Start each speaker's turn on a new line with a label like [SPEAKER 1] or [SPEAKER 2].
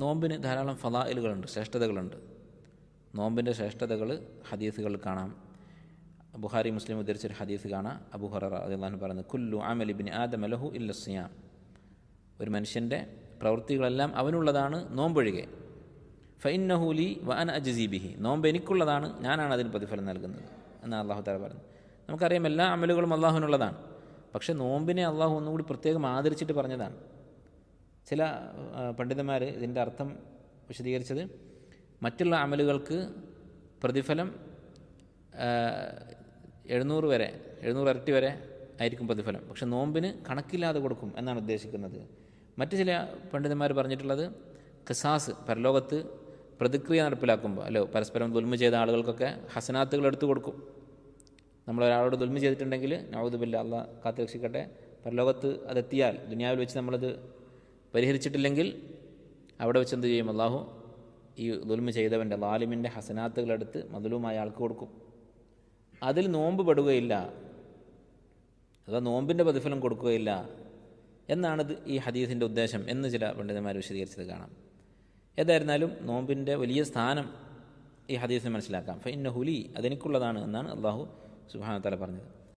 [SPEAKER 1] നോമ്പിന് ധാരാളം ഫളായിലുകളുണ്ട്, ശ്രേഷ്ഠതകളുണ്ട്. നോമ്പിൻ്റെ ശ്രേഷ്ഠതകൾ ഹദീസുകളിൽ കാണാം. ബുഖാരി മുസ്ലിം ഉദ്ധരിച്ചൊരു ഹദീസ് കാണാം. അബൂ ഹുറൈറ റളിയല്ലാഹു അൻഹു പറയുന്നത്, കുല്ലു അമലി ഇബ്നി ആദമ ലഹു ഇല്ല സിയാം. ഒരു മനുഷ്യൻ്റെ പ്രവൃത്തികളെല്ലാം അവനുള്ളതാണ് നോമ്പൊഴികെ. ഫഇന്നഹു ലി വ അന അജ്സി ബിഹി. നോമ്പ് എനിക്കുള്ളതാണ്, ഞാനാണ് അതിന് പ്രതിഫലം നൽകുന്നത് എന്നാണ് അല്ലാഹു തആല പറയുന്നത്. നമുക്കറിയാം എല്ലാ അമലുകളും അള്ളാഹുവിനുള്ളതാണ്. പക്ഷേ നോമ്പിനെ അള്ളാഹു ഒന്നുകൂടി പ്രത്യേകം ആദരിച്ചിട്ട് പറഞ്ഞതാണ്. ചില പണ്ഡിതന്മാർ ഇതിൻ്റെ അർത്ഥം വിശദീകരിച്ചത്, മറ്റുള്ള അമലുകൾക്ക് പ്രതിഫലം 700 ഇരട്ടി വരെ ആയിരിക്കും പ്രതിഫലം, പക്ഷെ നോമ്പിന് കണക്കില്ലാതെ കൊടുക്കും എന്നാണ് ഉദ്ദേശിക്കുന്നത്. മറ്റു ചില പണ്ഡിതന്മാർ പറഞ്ഞിട്ടുള്ളത്, ഖിസാസ്, പരലോകത്ത് പ്രതിക്രിയ നടപ്പിലാക്കുമ്പോൾ പരസ്പരം ദുൽമ ചെയ്ത ആളുകൾക്കൊക്കെ ഹസനാത്തുകൾ എടുത്തു കൊടുക്കും. നമ്മളൊരാളോട് ദുൽമ ചെയ്തിട്ടുണ്ടെങ്കിൽ, നഊദു ബില്ലാഹ്, അല്ലാഹ് കാത്തുരക്ഷിക്കട്ടെ, പരലോകത്ത് അതെത്തിയാൽ, ദുനിയാവിൽ വെച്ച് നമ്മളത് പരിഹരിച്ചിട്ടില്ലെങ്കിൽ അവിടെ വെച്ച് എന്ത് ചെയ്യും? അള്ളാഹു ഈ ദുൽമ ചെയ്തവൻ്റെ, ലാലിമിൻ്റെ ഹസനാത്തുകളെടുത്ത് മദ്ലൂമായ ആൾക്ക് കൊടുക്കും. അതിൽ നോമ്പ് പെടുകയില്ല, അഥവാ നോമ്പിൻ്റെ പ്രതിഫലം കൊടുക്കുകയില്ല എന്നാണിത് ഈ ഹദീസിൻ്റെ ഉദ്ദേശം എന്ന് ചില പണ്ഡിതന്മാർ വിശദീകരിച്ചത് കാണാം. ഏതായിരുന്നാലും നോമ്പിൻ്റെ വലിയ സ്ഥാനം ഈ ഹദീസിന് മനസ്സിലാക്കാം. ഫഇന്നഹു ലി, അതെനിക്കുള്ളതാണ് എന്നാണ് അള്ളാഹു സുബ്ഹാനഹു വ തആല പറഞ്ഞത്.